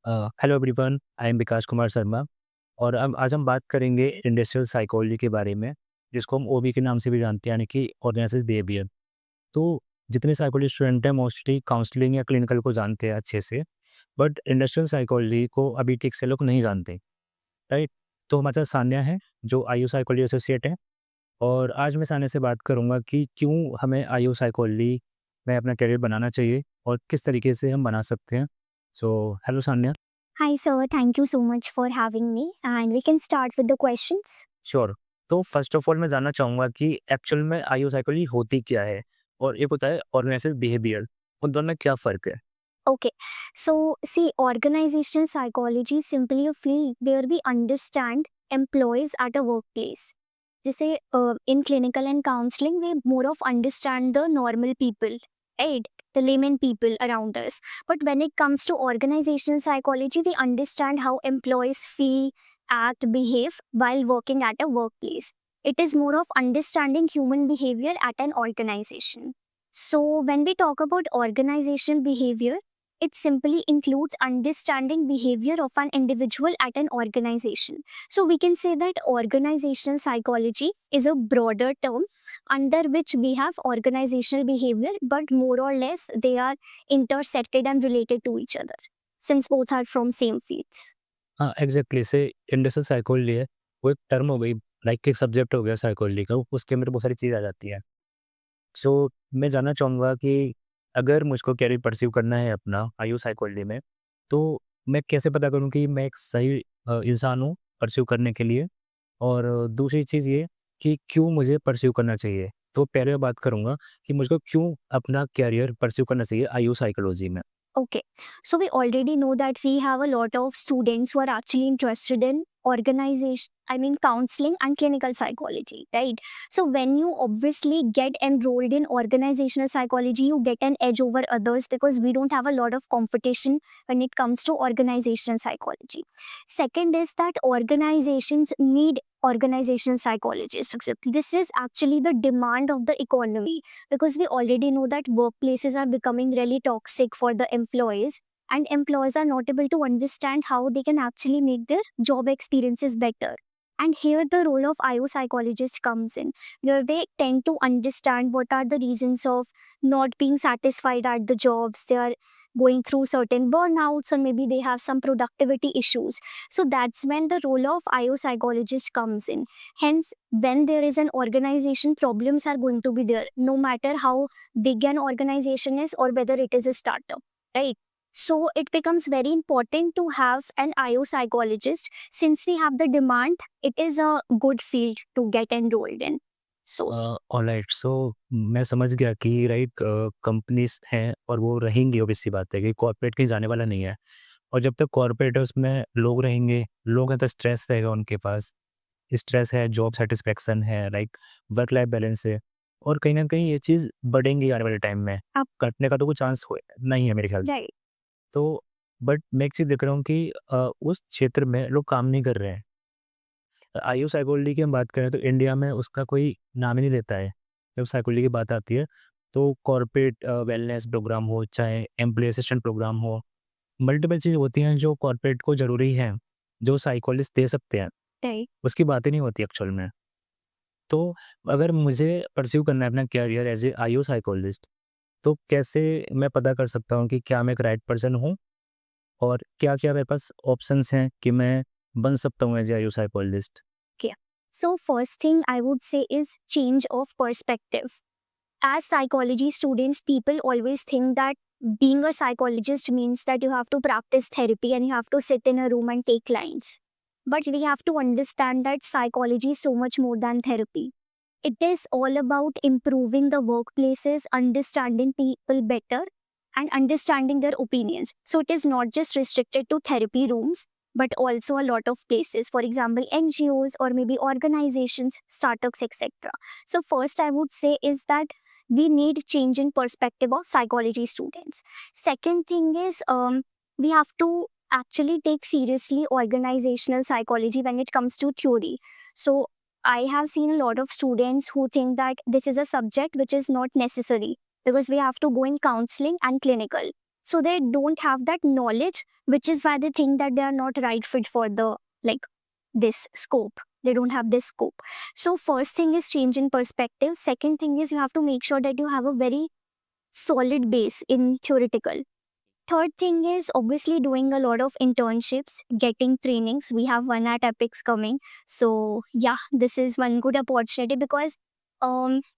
Hello everyone, I am विकास कुमार शर्मा और अब आज हम बात करेंगे इंडस्ट्रियल साइकोलॉजी के बारे में, जिसको हम ओबी के नाम से भी जानते हैं, यानी कि ऑर्गेनाइजेशन बिहेवियर। तो जितने साइकोलॉजी स्टूडेंट हैं मोस्टली काउंसलिंग या क्लिनिकल को जानते हैं अच्छे से, बट इंडस्ट्रियल साइकोलॉजी को अभी ठीक से लोग नहीं जानते, राइट? तो हमारे साथ सान्या है जो आईयू साइकोलॉजी एसोसिएट है, और आज मैं सान्या से बात करूँगा कि क्यों हमें आईयू साइकोलॉजी में अपना करियर बनाना चाहिए और किस तरीके से हम बना सकते हैं। So hello Sanya. Hi, sir. Thank you so much for having me. And we can start with the questions. Sure. तो फर्स्ट ऑफ ऑल मैं जानना चाहूँगा कि एक्चुअल में आईओ साइकोलॉजी होती क्या है? और एक होता है ऑर्गेनाइजेशन बिहेवियर, उन दोनों में क्या फ़र्क है? Okay. So, see, organizational psychology is simply a field where we understand employees at a workplace. जैसे in clinical and counseling, we more of understand the normal people, right? The layman people around us. But when it comes to organizational psychology, we understand how employees feel, act, behave while working at a workplace. It is more of understanding human behavior at an organization. So, when we talk about organizational behavior, it simply includes understanding behavior of an individual at an organization. So we can say that organizational psychology is a broader term under which we have organizational behavior, but more or less they are intersected and related to each other since both are from same fields. हाँ, exactly जैसे industrial psychology है, वो एक term हो गई, like एक subject हो गया साइकोलॉजी का, उसके अंदर बहुत सारी चीज़ें आ जाती हैं। सो मैं जानना चाहूँगा कि अगर मुझको करियर परस्यू करना है अपना आईओ साइकोलॉजी में, तो मैं कैसे पता करूँ कि मैं एक सही इंसान हूँ परस्यू करने के लिए? और दूसरी चीज़ ये कि क्यों मुझे परस्यू करना चाहिए? तो पहले मैं बात करूँगा कि मुझको क्यों अपना करियर परस्यू करना चाहिए आईयू साइकोलॉजी में? Okay, so we already know that we have a lot of students who are actually interested in organization, I mean, counseling and clinical psychology, right? So, when you obviously get enrolled in organizational psychology, you get an edge over others because we don't have a lot of competition when it comes to organizational psychology. Second is that organizations need organizational psychologists. This is actually the demand of the economy because we already know that workplaces are becoming really toxic for the employees, and employees are not able to understand how they can actually make their job experiences better. And here the role of IO psychologist comes in, where they tend to understand what are the reasons of not being satisfied at the jobs. They are going through certain burnouts, or maybe they have some productivity issues. So that's when the role of IO psychologist comes in. Hence, when there is an organization, problems are going to be there, no matter how big an organization is or whether it is a startup, right? So it becomes very important to have an IO psychologist. Since we have the demand, it is a good field to get enrolled in. So alright, so मैं समझ गया कि right companies हैं और वो रहेंगी, obvious सी बात है कि कॉर्पोरेट कहीं जाने वाला नहीं है। और जब तक कॉर्पोरेट है उसमें लोग रहेंगे, लोग हैं तो स्ट्रेस रहेगा उनके पास। स्ट्रेस है, जॉब सैटिस्फैक्शन है, लाइक वर्क लाइफ बैलेंस है, और कहीं न कहीं ये चीज़ बढ़ेंगी आने वाले टाइम में। up, घटने का तो कोई चांस हो नहीं है मेरे ख्याल से। right. तो बट मैं एक चीज़ देख रहा हूँ कि उस क्षेत्र में लोग काम नहीं कर रहे हैं। आयु साइकोलॉजी की हम बात करें तो इंडिया में उसका कोई नाम ही नहीं लेता है। जब साइकोलॉजी की बात आती है तो कॉर्पोरेट वेलनेस प्रोग्राम हो, चाहे एम्प्लॉयी असिस्टेंट प्रोग्राम हो, मल्टीपल चीज़ होती हैं जो कॉर्पोरेट को ज़रूरी है, जो साइकोलॉजिस्ट दे सकते हैं, Right. उसकी बात ही नहीं होती एक्चुअल में। तो अगर मुझे परस्यू करना है अपना career as a IU psychologist, तो कैसे मैं पता कर सकता हूँ कि क्या मैं एक राइट पर्सन हूँ? और क्या-क्या मेरे पास ऑप्शंस हैं कि मैं बन सकता हूँ as a IU psychologist? Okay. So first thing I would say is change of perspective. As psychology students, people always think that being a psychologist means that you have to practice therapy and you have to sit in a room and take clients. But we have to understand that psychology is so much more than therapy. It is all about improving the workplaces, understanding people better, and understanding their opinions. So it is not just restricted to therapy rooms, but also a lot of places, for example, NGOs or maybe organizations, startups, etc. So, first, I would say is that we need change in perspective of psychology students. Second thing is we have to actually take seriously organizational psychology when it comes to theory. So, I have seen a lot of students who think that this is a subject which is not necessary because we have to go in counseling and clinical. so they don't have that knowledge, which is why they think that they are not right fit for the like this scope. They don't have this scope. So first thing is change in perspective. Second thing is you have to make sure that you have a very solid base in theoretical. Third thing is obviously doing a lot of internships, getting trainings. We have one at Epics coming. So yeah, this is one good opportunity because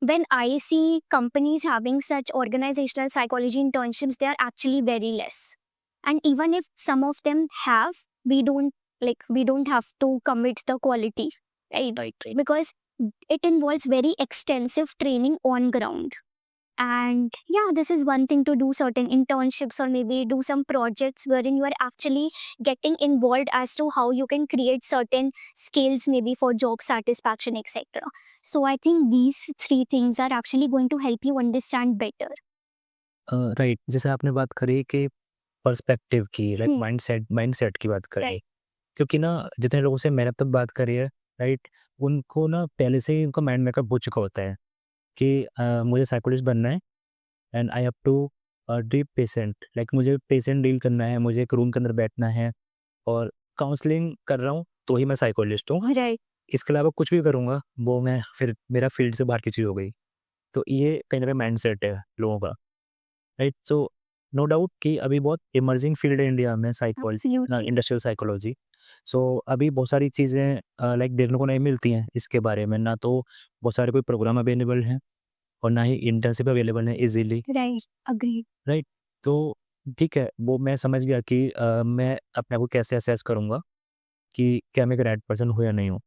when I see companies having such organizational psychology internships, they are actually very less. And even if some of them have, we don't we don't have to commit the quality, right? Right. Because it involves very extensive training on ground. And yeah, this is one thing, to do certain internships or maybe do some projects wherein you are actually getting involved as to how you can create certain skills, maybe for job satisfaction, etc. So I think these three things are actually going to help you understand better. Right, जैसे आपने बात करी कि perspective की, like Hmm. Mindset की बात करी। Right. क्योंकि ना जितने लोगों से मैंने अब तक बात करी है, राइट, उनको ना पहले से ही उनका माइंड मेकअप हो चुका होता है कि मुझे साइकोलॉजिस्ट बनना है and I have to deal patient, like मुझे पेशेंट डील करना है, मुझे एक रूम के अंदर बैठना है और काउंसलिंग कर रहा हूँ तो ही मैं साइकोलॉजिस्ट हूँ। Right. इसके अलावा कुछ भी करूँगा वो मैं फिर मेरा फील्ड से बाहर की चीज़ हो गई। तो ये कहीं न कहीं माइंडसेट है लोगों का, राइट? सो नो डाउट कि अभी बहुत इमर्जिंग फील्ड है इंडिया में Absolutely. Industrial psychology. सो अभी बहुत सारी चीज़ें लाइक देखने को नहीं मिलती हैं इसके बारे में, ना तो बहुत सारे कोई प्रोग्राम अवेलेबल हैं और ना ही इंटर्नशिप अवेलेबल है ईज़िली, Right. Agreed. राइट? तो ठीक है, वो मैं समझ गया कि मैं अपने आप को कैसे असेस करूँगा कि क्या मैं एक राइट पर्सन हूँ या नहीं हूँ,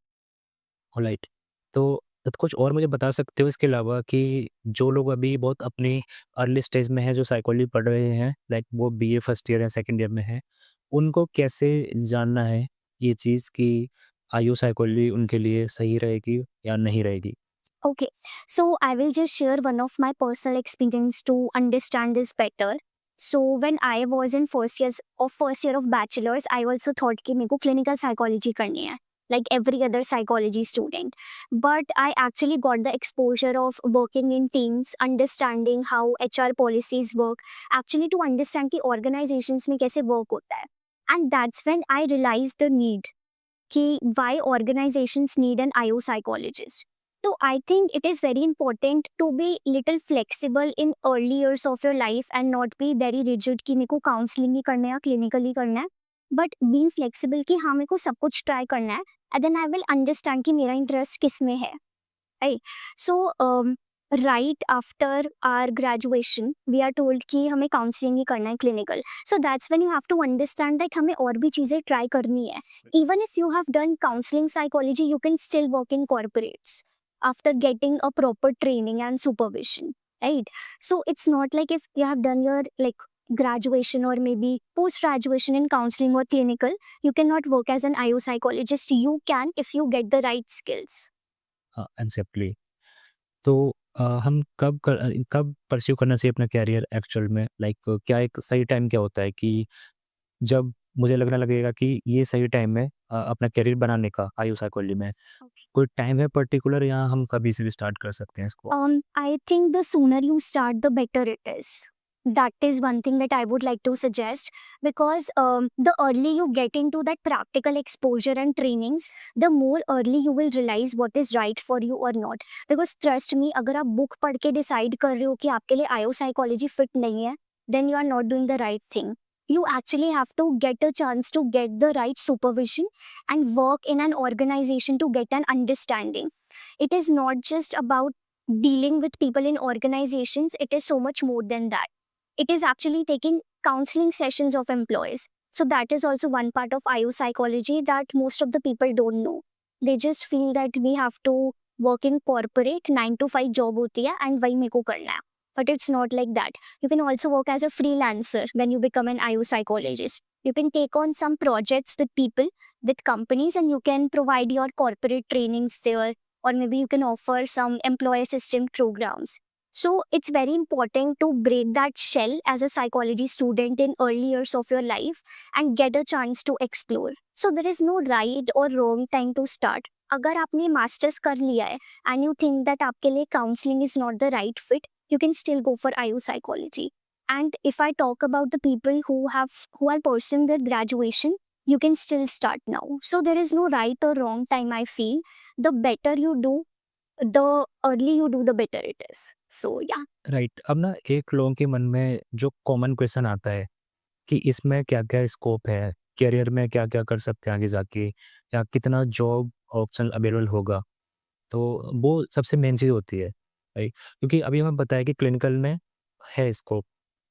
ऑलराइट। तो कुछ और मुझे बता सकते हो इसके अलावा कि जो लोग अभी बहुत अपनी अर्ली स्टेज में हैं, जो साइकोलॉजी पढ़ रहे हैं, लाइक वो बीए फर्स्ट ईयर या सेकंड ईयर में हैं, उनको कैसे जानना है ये चीज़ कि आयु साइकोलॉजी उनके लिए सही रहेगी या नहीं रहेगी? Okay, so I will just share one of my personal experience to understand this better. So when I was in first year of bachelor's, I also thought कि मेरे को clinical psychology करनी है, like every other psychology student. But I actually got the exposure of working in teams, understanding how HR policies work, actually to understand कि organizations में कैसे work होता है. And that's when I realized the need कि why organizations need an IO psychologist. So I think it is very important to be little flexible in early years of your life and not be very rigid कि मेरे को counselling ही करना है या clinical ही करना है, but being flexible कि हाँ मेरे को सब कुछ ट्राई करना है and then I will understand कि मेरा इंटरेस्ट किस में है, right? So right after our graduation we are told कि हमें काउंसलिंग ही करना है clinical, so that's when you have to understand that हमें और भी चीज़ें ट्राई करनी है. Even if you have done counseling psychology, you can still work in corporates after getting a proper training and supervision, right? So it's not like if you have done your like graduation or maybe post graduation in counseling or clinical, you cannot work as an IO psychologist. You can if you get the right skills. हाँ, exactly. तो हम कब pursue करना चाहिए अपना career actual में? Like क्या एक सही टाइम क्या होता है कि जब मुझे लगने लगेगा कि ये सही टाइम है अपना करियर बनाने का आयु साइकोलॉजी में? कोई टाइम है पर्टिकुलर या हम कभी से भी स्टार्ट कर सकते हैं इसको? I think the sooner you start, the better it is. That is one thing that I would like to suggest because the early you get into that practical exposure and trainings, the more early you will realize what is right for you or not. Because trust me, अगर आप book पढ़ के decide कर रहे हो कि आपके लिए IO psychology fit नहीं है, then you are not doing the right thing. You actually have to get a chance to get the right supervision and work in an organization to get an understanding. It is not just about dealing with people in organizations, it is so much more than that. It is actually taking counseling sessions of employees. So that is also one part of IO psychology that most of the people don't know. They just feel that we have to work in corporate 9 to 5 job होती है and वही मेरे को करना है. But it's not like that. You can also work as a freelancer when you become an IO psychologist. You can take on some projects with people, with companies, and you can provide your corporate trainings there, or maybe you can offer some employee assistant programs. So it's very important to break that shell as a psychology student in early years of your life and get a chance to explore. So there is no right or wrong time to start. अगर आपने masters कर लिया है and you think that आपके लिए counseling is not the right fit, you can still go for IO psychology. And if I talk about the people who are pursuing their graduation, you can still start now. So there is no right or wrong time, I feel. The better you do, the early you do, the better it is. So yeah. Right. अब ना एक लोगों के मन में जो common question आता है कि इसमें क्या-क्या स्कोप है, करियर में क्या-क्या कर सकते हैं आगे जाके, या कितना जॉब ऑप्शन अवेलेबल होगा। तो वो सबसे मेन चीज़ होती है, राइट? क्योंकि अभी हमें पता है कि क्लिनिकल में है स्कोप,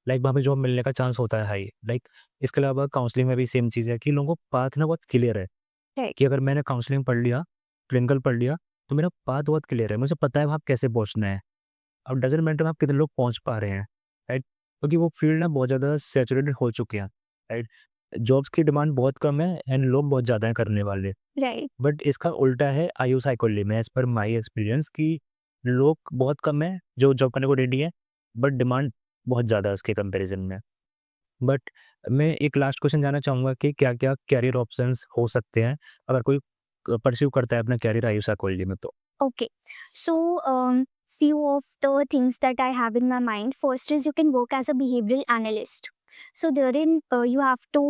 लाइक वहाँ पे जॉब मिलने का चांस होता है हाई। लाइक इसके अलावा काउंसलिंग में भी सेम चीज़ है कि लोगों को पाथ ना बहुत क्लियर है Right. कि अगर मैंने काउंसलिंग पढ़ लिया, क्लिनिकल पढ़ लिया, तो मेरा पाथ बहुत क्लियर है, मुझे पता है वहाँ कैसे पहुँचना है। अब डज़न्ट मैटर आप कितने लोग पहुँच पा रहे हैं, राइट? क्योंकि वो फील्ड ना बहुत ज़्यादा सैचुरेटेड हो चुके हैं, राइट? जॉब्स की डिमांड बहुत कम है एंड लोग बहुत ज़्यादा हैं करने वाले। Right. बट इसका उल्टा है आयु साइकोलॉजी में, एज़ पर माय एक्सपीरियंस, कि लोग बहुत कम हैं जो जॉब करने को रेडी हैं, बट डिमांड बहुत ज़्यादा है उसके कंपैरिज़न में। बट मैं एक लास्ट क्वेश्चन जानना चाहूँगा कि क्या-क्या करियर ऑप्शंस हो सकते हैं अगर कोई परस्यू करता है अपना करियर आयु साइकोलॉजी में तो? Okay. So, few of the things that I have in my mind. First is you can work as a behavioral analyst. So therein, you have to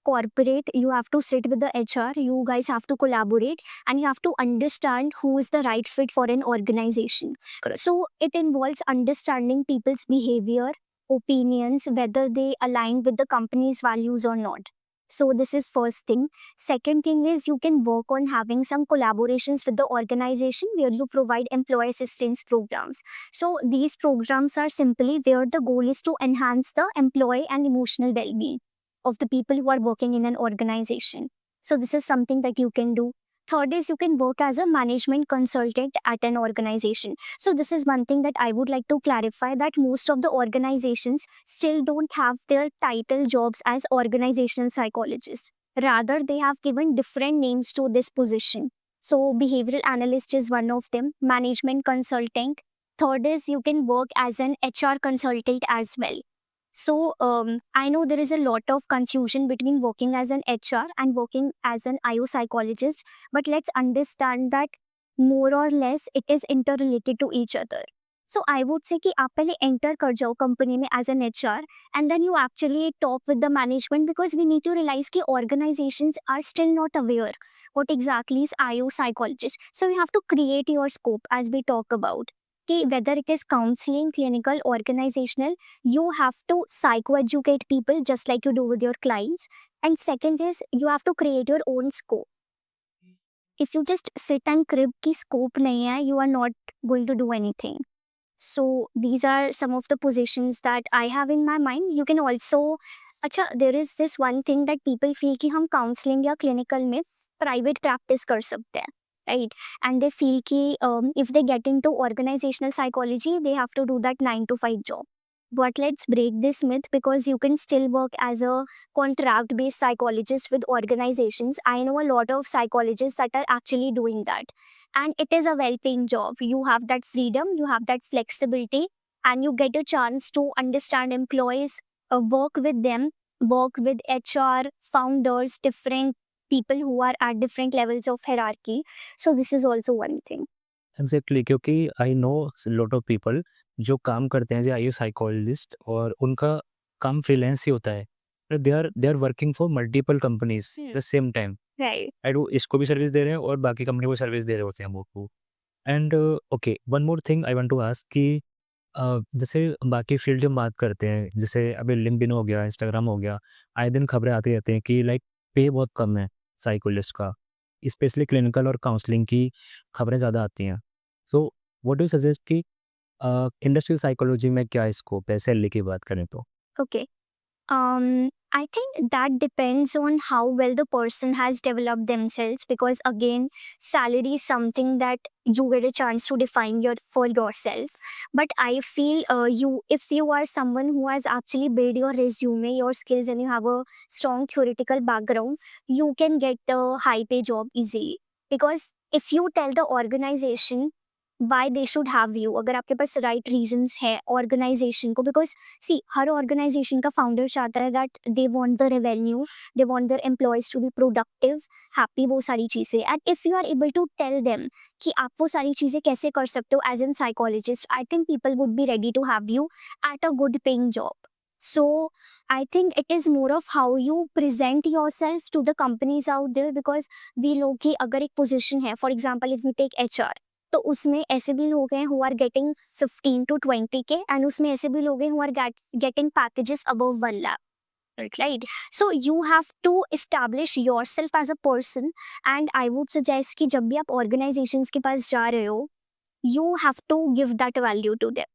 cooperate, you have to sit with the HR, you guys have to collaborate, and you have to understand who is the right fit for an organization. Correct. So it involves understanding people's behavior, opinions, whether they align with the company's values or not. So this is first thing. Second thing is you can work on having some collaborations with the organization where you provide employee assistance programs. So these programs are simply where the goal is to enhance the employee and emotional well-being of the people who are working in an organization. So this is something that you can do. Third is you can work as a management consultant at an organization. So this is one thing that I would like to clarify, that most of the organizations still don't have their title jobs as organizational psychologists. Rather, they have given different names to this position. So behavioral analyst is one of them, management consultant. Third is you can work as an HR consultant as well. So I know there is a lot of confusion between working as an HR and working as an IO psychologist, but let's understand that more or less it is interrelated to each other. So I would say कि आप पहले enter कर जाओ company में as an HR, and then you actually talk with the management, because we need to realize कि organizations are still not aware what exactly is IO psychologist. So you have to create your scope as we talk about. कि whether it is counseling, clinical, organizational, you have to psychoeducate people just like you do with your clients. And second is you have to create your own scope. If you just sit and crib ki scope nahi hai, you are not going to do anything. So these are some of the positions that I have in my mind. You can also, अच्छा, there is this one thing that people feel कि हम counseling या clinical में private practice कर सकते हैं, right? And they feel कि if they get into organizational psychology, they have to do that 9 to 5 job. But let's break this myth, because you can still work as a contract based psychologist with organizations. I know a lot of psychologists that are actually doing that, and it is a well paying job. You have that freedom, you have that flexibility, and you get a chance to understand employees, work with them, work with HR, founders, different people who are at different levels of hierarchy. So this is also one thing. Exactly, क्योंकि I know lot of people जो काम करते हैं as IU psychologist, और उनका काम freelance ही होता है। They are working for multiple companies at the same time, Right. Right? वो इसको भी सर्विस दे रहे हैं और बाकी कंपनी को सर्विस दे रहे होते हैं वो। And okay, one more thing I want to ask कि जैसे बाकी फील्ड की हम बात करते हैं, जैसे अभी लिंक्डइन हो गया, इंस्टाग्राम हो गया, आए दिन खबरें आती रहती हैं कि लाइक पे बहुत कम है साइकोलॉजिस्ट का, स्पेशली क्लिनिकल और काउंसलिंग की खबरें ज़्यादा आती हैं। So what do you suggest कि इंडस्ट्रियल साइकोलॉजी में क्या स्कोप है सैलरी की बात करें तो? Okay. I think that depends on how well the person has developed themselves, because again, salary is something that you get a chance to define for yourself. But I feel if you are someone who has actually built your resume, your skills, and you have a strong theoretical background, you can get a high pay job easily. Because if you tell the organization why they should have you, अगर आपके पास right reasons है organization को, because see, her organization का founder चाहता है that they want the revenue, they want their employees to be productive, happy, वो सारी चीज़ें. And if you are able to tell them कि आप वो सारी चीज़ें कैसे कर सकते हो as a psychologist, I think people would be ready to have you at a good paying job. So I think it is more of how you present yourself to the companies out there, because we लोग की अगर एक position है, for example if we take HR, तो उसमें ऐसे भी लोग हैं who are getting 15 to 20K, and उसमें ऐसे भी लोग हैं who are getting packages above 1 lakh. Right? So you have to establish yourself as a person, and I would suggest कि जब भी आप organizations के पास जा रहे हो, you have to give that value to them.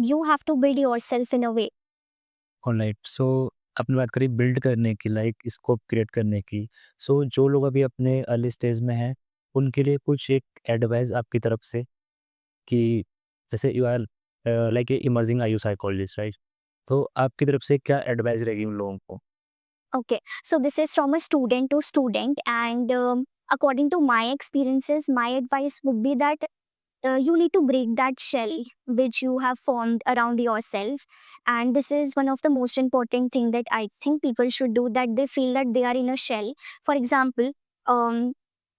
You have to build yourself in a way. Alright, so आपने बात करी बिल्ड करने की, लाइक स्कोप क्रिएट करने की। सो जो लोग अभी अपने अर्ली स्टेज में हैं, उनके लिए कुछ एक एडवाइस आपकी तरफ से कि जैसे you are like a emerging IU psychologist, right? तो आपकी तरफ से क्या एडवाइस रहेगी उन लोगों को? Okay, so this is from a student to student, and according to my experiences, my advice would be that you need to break that shell which you have formed around yourself, and this is one of the most important thing that I think people should do, that they feel that they are in a shell. For example,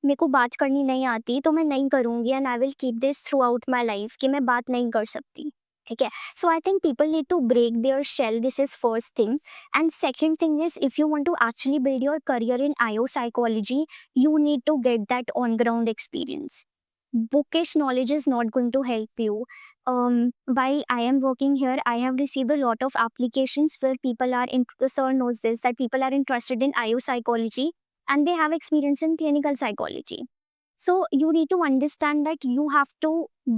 मेरे को बात करनी नहीं आती तो मैं नहीं करूँगी, and I will keep this throughout my life कि मैं बात नहीं कर सकती, ठीक है? So I think people need to break their shell, this is first thing. And second thing is, if you want to actually build your career in IO psychology, you need to get that on ground experience. Bookish knowledge is not going to help you. While I am working here, I have received a lot of applications where people are the sir knows this, that people are interested in IO psychology and they have experience in clinical psychology. So you need to understand that you have to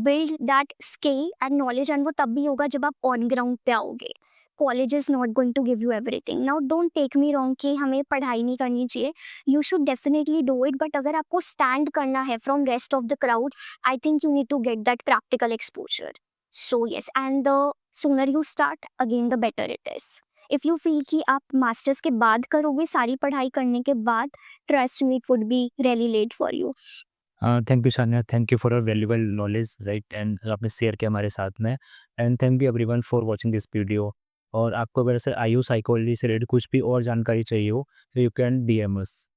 build that skill and knowledge, and वो तब भी होगा जब आप on ground पे आओगे. College is not going to give you everything. Now don't take me wrong कि हमें पढ़ाई नहीं करनी चाहिए. You should definitely do it, but अगर आपको stand करना है from rest of the crowd, I think you need to get that practical exposure. So yes, and the sooner you start, again the better it is. If you feel कि आप masters के बाद करोगे, सारी पढ़ाई करने के बाद, trust me, it would be really late for you. Thank you Sanya, thank you for your valuable knowledge, right? And आपने शेयर किया हमारे साथ में। And thank you everyone for watching this video. और आपको अगर से आईयू साइकोलॉजी से रिलेटेड कुछ भी और जानकारी चाहिए हो, तो यू कैन डीएम अस।